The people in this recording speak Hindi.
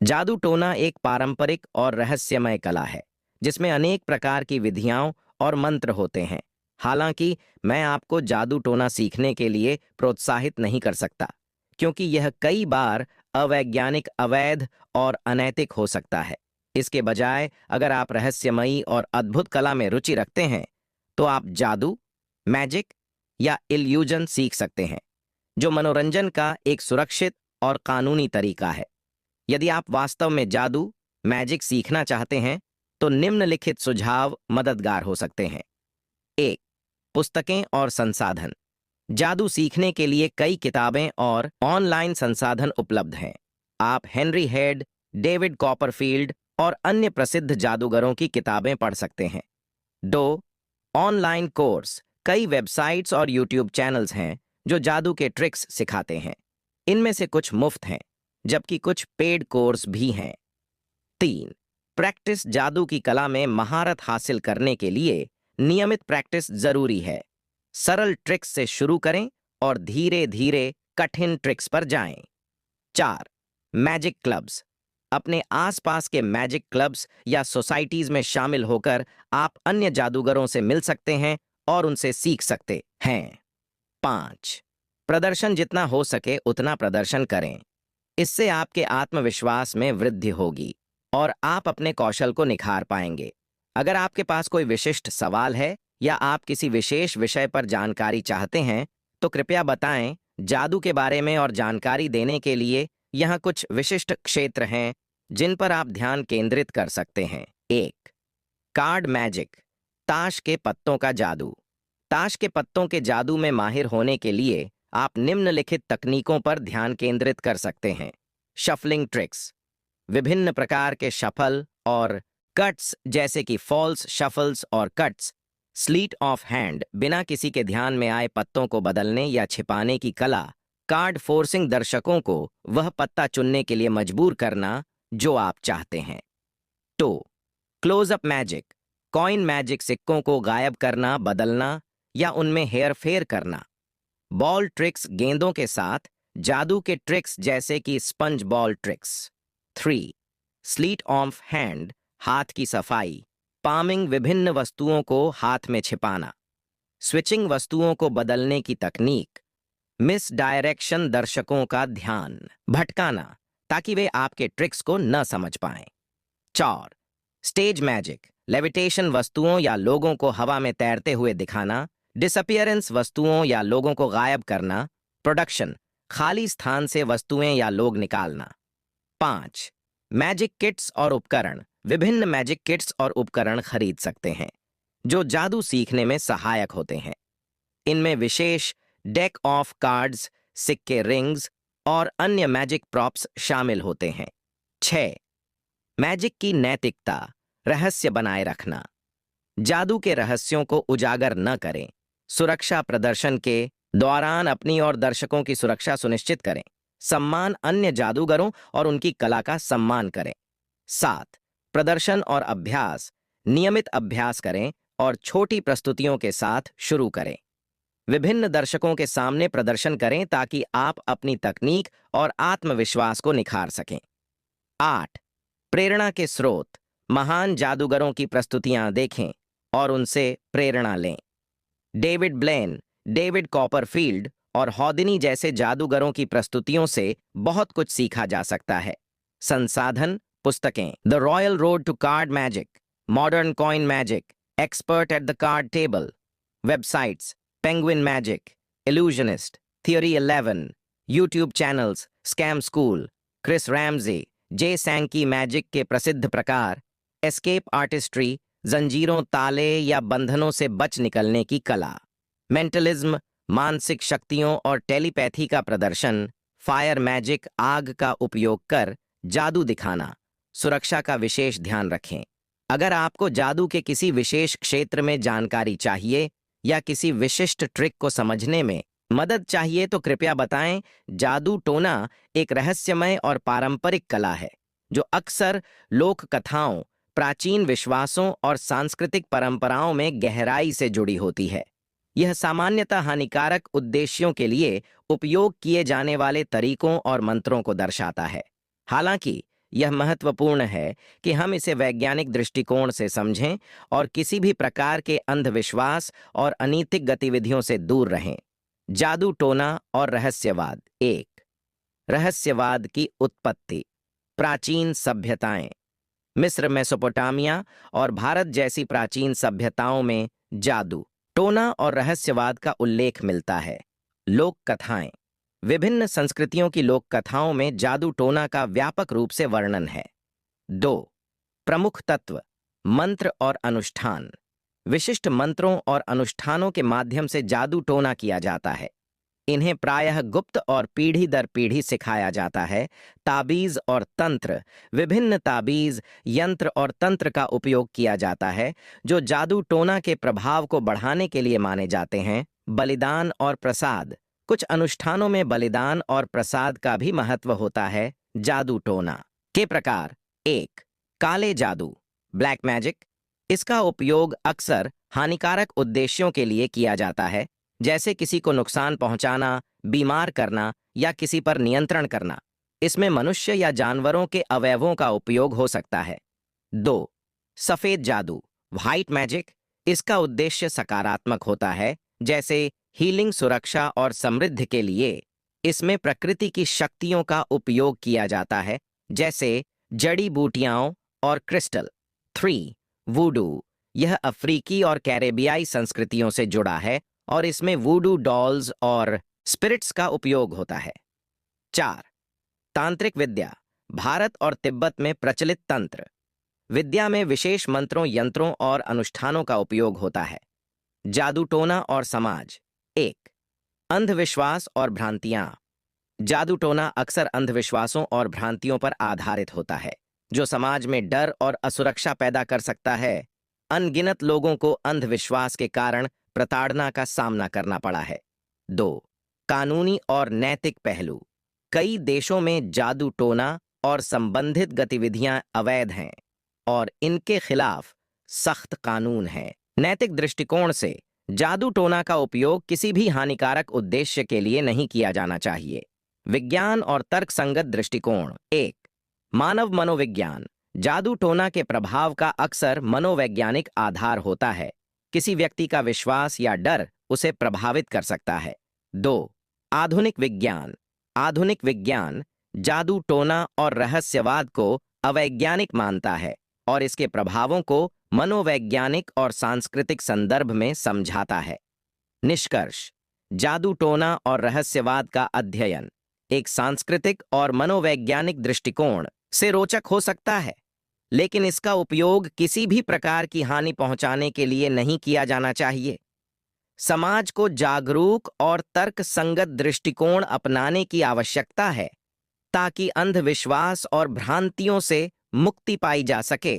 जादू टोना एक पारंपरिक और रहस्यमय कला है जिसमें अनेक प्रकार की विधियां और मंत्र होते हैं। हालांकि मैं आपको जादू टोना सीखने के लिए प्रोत्साहित नहीं कर सकता, क्योंकि यह कई बार अवैज्ञानिक, अवैध और अनैतिक हो सकता है। इसके बजाय अगर आप रहस्यमयी और अद्भुत कला में रुचि रखते हैं, तो आप जादू, मैजिक या इल्यूजन सीख सकते हैं, जो मनोरंजन का एक सुरक्षित और कानूनी तरीका है। यदि आप वास्तव में जादू, मैजिक सीखना चाहते हैं, तो निम्नलिखित सुझाव मददगार हो सकते हैं। 1. पुस्तकें और संसाधन। जादू सीखने के लिए कई किताबें और ऑनलाइन संसाधन उपलब्ध हैं। आप हेनरी हेड, डेविड कॉपरफील्ड और अन्य प्रसिद्ध जादूगरों की किताबें पढ़ सकते हैं। 2. Online course. कई वेबसाइट्स और यूट्यूब चैनल्स हैं जो जादू के ट्रिक्स सिखाते हैं। इनमें से कुछ मुफ्त हैं, जबकि कुछ पेड कोर्स भी हैं। 3. प्रैक्टिस। जादू की कला में महारत हासिल करने के लिए नियमित प्रैक्टिस जरूरी है। सरल ट्रिक्स से शुरू करें और धीरे धीरे कठिन ट्रिक्स पर जाएं। 4. Magic clubs. अपने आसपास के मैजिक क्लब्स या सोसाइटीज में शामिल होकर आप अन्य जादूगरों से मिल सकते हैं और उनसे सीख सकते हैं। 5. प्रदर्शन। जितना हो सके उतना प्रदर्शन करें। इससे आपके आत्मविश्वास में वृद्धि होगी और आप अपने कौशल को निखार पाएंगे। अगर आपके पास कोई विशिष्ट सवाल है या आप किसी विशेष विषय पर जानकारी चाहते हैं, तो कृपया बताएं। जादू के बारे में और जानकारी देने के लिए यहाँ कुछ विशिष्ट क्षेत्र हैं जिन पर आप ध्यान केंद्रित कर सकते हैं। 1. Card magic. ताश के पत्तों का जादू। ताश के पत्तों के जादू में माहिर होने के लिए आप निम्नलिखित तकनीकों पर ध्यान केंद्रित कर सकते हैं। Shuffling tricks. विभिन्न प्रकार के शफल और कट्स, जैसे कि फॉल्स शफल्स और कट्स, स्लीट ऑफ हैंड, बिना किसी के ध्यान में आए पत्तों को बदलने या छिपाने की कला। Card forcing. दर्शकों को वह पत्ता चुनने के लिए मजबूर करना जो आप चाहते हैं। 2. Close up magic. Coin magic. सिक्कों को गायब करना, बदलना या उनमें हेरफेर करना। Ball tricks. गेंदों के साथ जादू के ट्रिक्स, जैसे कि sponge ball tricks. 3. Sleight of hand. हाथ की सफाई, पामिंग। विभिन्न वस्तुओं को हाथ में छिपाना। स्विचिंग। वस्तुओं को बदलने की तकनीक। Miss direction. दर्शकों का ध्यान भटकाना ताकि वे आपके ट्रिक्स को न समझ पाएं। 4. Stage magic. लेविटेशन। वस्तुओं या लोगों को हवा में तैरते हुए दिखाना। डिसअपियरेंस। वस्तुओं या लोगों को गायब करना। प्रोडक्शन। खाली स्थान से वस्तुएं या लोग निकालना। 5. मैजिक किट्स और उपकरण। विभिन्न मैजिक किट्स और उपकरण खरीद सकते हैं जो जादू सीखने में सहायक होते हैं। इनमें विशेष डेक ऑफ कार्ड्स, सिक्के, रिंग्स और अन्य मैजिक प्रॉप्स शामिल होते हैं। 6. मैजिक की नैतिकता। रहस्य बनाए रखना। जादू के रहस्यों को उजागर न करें। सुरक्षा। प्रदर्शन के दौरान अपनी और दर्शकों की सुरक्षा सुनिश्चित करें। सम्मान। अन्य जादूगरों और उनकी कला का सम्मान करें। 7. प्रदर्शन और अभ्यास। नियमित अभ्यास करें और छोटी प्रस्तुतियों के साथ शुरू करें। विभिन्न दर्शकों के सामने प्रदर्शन करें ताकि आप अपनी तकनीक और आत्मविश्वास को निखार सकें। 8. प्रेरणा के स्रोत। महान जादूगरों की प्रस्तुतियां देखें और उनसे प्रेरणा लें। डेविड ब्लेन, डेविड कॉपरफील्ड और हॉदिनी जैसे जादूगरों की प्रस्तुतियों से बहुत कुछ सीखा जा सकता है। संसाधन। पुस्तकें। The royal road to card magic, modern coin magic, expert at the card table. Websites. Penguin Magic, illusionist, theory 11। YouTube channels. Scam School, Chris Ramsay, Jay Sankey. Magic के प्रसिद्ध प्रकार। Escape artistry. जंजीरों, ताले या बंधनों से बच निकलने की कला। मेंटलिज्म। मानसिक शक्तियों और टेलीपैथी का प्रदर्शन। Fire magic. आग का उपयोग कर जादू दिखाना। सुरक्षा का विशेष ध्यान रखें। अगर आपको जादू के किसी विशेष क्षेत्र में जानकारी चाहिए या किसी विशिष्ट ट्रिक को समझने में मदद चाहिए, तो कृपया बताएं। जादू टोना एक रहस्यमय और पारंपरिक कला है जो अक्सर लोक कथाओं, प्राचीन विश्वासों और सांस्कृतिक परंपराओं में गहराई से जुड़ी होती है। यह सामान्यतः हानिकारक उद्देश्यों के लिए उपयोग किए जाने वाले तरीकों और मंत्रों को दर्शाता है। हालांकि यह महत्वपूर्ण है कि हम इसे वैज्ञानिक दृष्टिकोण से समझें और किसी भी प्रकार के अंधविश्वास और अनैतिक गतिविधियों से दूर रहें। जादू टोना और रहस्यवाद। 1। रहस्यवाद की उत्पत्ति। प्राचीन सभ्यताएं। मिस्र, मेसोपोटामिया और भारत जैसी प्राचीन सभ्यताओं में जादू टोना और रहस्यवाद का उल्लेख मिलता है। लोक कथाएं। विभिन्न संस्कृतियों की लोक कथाओं में जादू टोना का व्यापक रूप से वर्णन है। 2। प्रमुख तत्व। मंत्र और अनुष्ठान। विशिष्ट मंत्रों और अनुष्ठानों के माध्यम से जादू टोना किया जाता है। इन्हें प्रायः गुप्त और पीढ़ी दर पीढ़ी सिखाया जाता है। ताबीज और तंत्र। विभिन्न ताबीज, यंत्र और तंत्र का उपयोग किया जाता है जो जादू टोना के प्रभाव को बढ़ाने के लिए माने जाते हैं। बलिदान और प्रसाद। कुछ अनुष्ठानों में बलिदान और प्रसाद का भी महत्व होता है। जादू टोना के प्रकार। 1। काले जादू, ब्लैक मैजिक। इसका उपयोग अक्सर हानिकारक उद्देश्यों के लिए किया जाता है, जैसे किसी को नुकसान पहुंचाना, बीमार करना या किसी पर नियंत्रण करना। इसमें मनुष्य या जानवरों के अवयवों का उपयोग हो सकता है। 2। सफेद जादू, व्हाइट मैजिक। इसका उद्देश्य सकारात्मक होता है, जैसे हीलिंग, सुरक्षा और समृद्धि के लिए। इसमें प्रकृति की शक्तियों का उपयोग किया जाता है, जैसे जड़ी बूटियां और क्रिस्टल। 3। वूडू। यह अफ्रीकी और कैरेबियाई संस्कृतियों से जुड़ा है और इसमें वूडू डॉल्स और स्पिरिट्स का उपयोग होता है। 4। तांत्रिक विद्या। भारत और तिब्बत में प्रचलित तंत्र विद्या में विशेष मंत्रों, यंत्रों और अनुष्ठानों का उपयोग होता है। जादू टोना और समाज। 1। अंधविश्वास और भ्रांतियां। जादू टोना अक्सर अंधविश्वासों और भ्रांतियों पर आधारित होता है, जो समाज में डर और असुरक्षा पैदा कर सकता है। अनगिनत लोगों को अंधविश्वास के कारण प्रताड़ना का सामना करना पड़ा है। 2। कानूनी और नैतिक पहलू। कई देशों में जादू टोना और संबंधित गतिविधियां अवैध हैं और इनके खिलाफ सख्त कानून हैं। नैतिक दृष्टिकोण से जादू टोना का उपयोग किसी भी हानिकारक उद्देश्य के लिए नहीं किया जाना चाहिए। विज्ञान और तर्कसंगत दृष्टिकोण। 1। मानव मनोविज्ञान। जादू टोना के प्रभाव का अक्सर मनोवैज्ञानिक आधार होता है। किसी व्यक्ति का विश्वास या डर उसे प्रभावित कर सकता है। 2। आधुनिक विज्ञान। आधुनिक विज्ञान जादू टोना और रहस्यवाद को अवैज्ञानिक मानता है और इसके प्रभावों को मनोवैज्ञानिक और सांस्कृतिक संदर्भ में समझाता है। निष्कर्ष। जादू टोना और रहस्यवाद का अध्ययन एक सांस्कृतिक और मनोवैज्ञानिक दृष्टिकोण से रोचक हो सकता है, लेकिन इसका उपयोग किसी भी प्रकार की हानि पहुंचाने के लिए नहीं किया जाना चाहिए। समाज को जागरूक और तर्कसंगत दृष्टिकोण अपनाने की आवश्यकता है ताकि अंधविश्वास और भ्रांतियों से मुक्ति पाई जा सके।